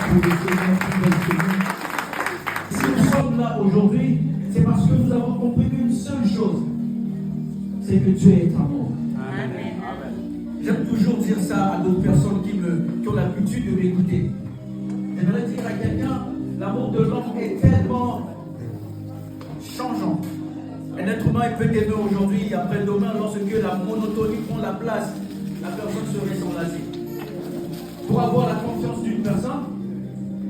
pour le Seigneur qui est Seigneur. Si nous sommes là aujourd'hui, c'est parce que nous avons compris une seule chose, c'est que Dieu est amour. Amen. J'aime toujours dire ça à d'autres personnes qui ont l'habitude de m'écouter. J'aimerais dire à quelqu'un, l'amour de l'homme est tellement changeant. Un être humain peut aimer aujourd'hui et après-demain, lorsque la monotonie prend la place, la personne serait sans l'asile. Pour avoir la confiance d'une personne,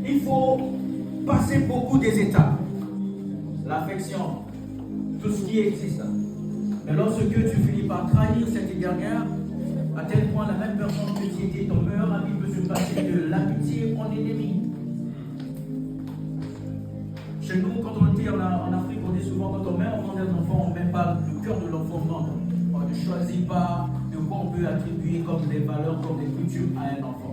il faut passer beaucoup des étapes. L'affection, tout ce qui existe. Mais lorsque tu finis par trahir cette dernière, à tel point la même personne que tu étais ton meilleur ami peut se passer de l'amitié en ennemi. Chez nous, quand on était en Afrique, on dit souvent quand on met au monde d'un enfant, on ne met pas le cœur de l'enfant au monde. On ne choisit pas de quoi on peut attribuer comme des valeurs, comme des coutumes à un enfant.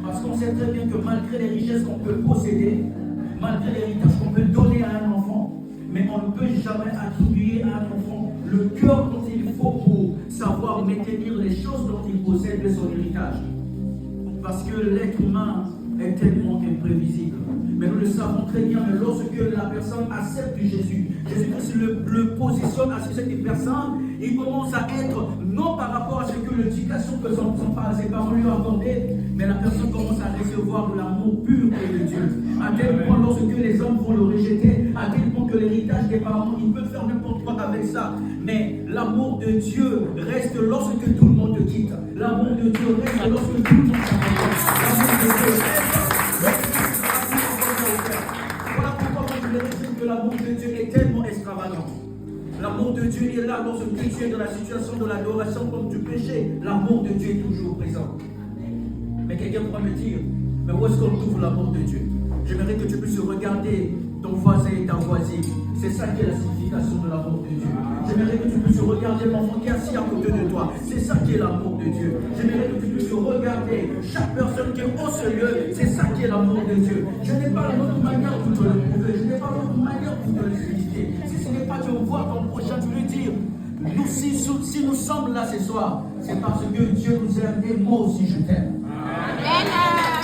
Parce qu'on sait très bien que malgré les richesses qu'on peut posséder, malgré l'héritage qu'on peut donner à un enfant, mais on ne peut jamais attribuer à un enfant le cœur dont il faut pour savoir maintenir les choses dont il possède de son héritage. Parce que l'être humain est tellement imprévisible. Mais nous le savons très bien, mais lorsque la personne accepte Jésus, Jésus-Christ le positionne à cette personne, il commence à être, non par rapport à ce que l'éducation que ses parents lui ont accordé, mais la personne commence à recevoir de l'amour pur et de Dieu. À tel point, lorsque les hommes vont le rejeter, à tel point que l'héritage des parents, ils peuvent faire n'importe quoi avec ça. Mais l'amour de Dieu reste lorsque tout le monde te quitte. L'amour de Dieu reste lorsque tout le monde t'abandonne. L'amour de Dieu reste. Voilà pourquoi moi je voulais dire que l'amour de Dieu est tellement extravagant. L'amour de Dieu est là lorsque tu es dans la situation de l'adoration comme du péché. L'amour de Dieu est toujours présent. Mais quelqu'un pourra me dire, mais où est-ce qu'on trouve l'amour de Dieu? J'aimerais que tu puisses regarder ton voisin et ta voisine. C'est ça qui est la signification de l'amour de Dieu. J'aimerais que tu puisses regarder l'enfant qui est assis à côté de toi. C'est ça qui est l'amour de Dieu. J'aimerais que tu puisses regarder chaque personne qui est au ce lieu. C'est ça qui est l'amour de Dieu. Je n'ai pas d'autre manière pour te le prouver. Je n'ai pas d'autre manière pour te l'expliquer. Si ce n'est pas de voir ton prochain, tu lui dire, nous, si nous sommes là ce soir, c'est parce que Dieu nous aime et moi aussi je t'aime. Amen.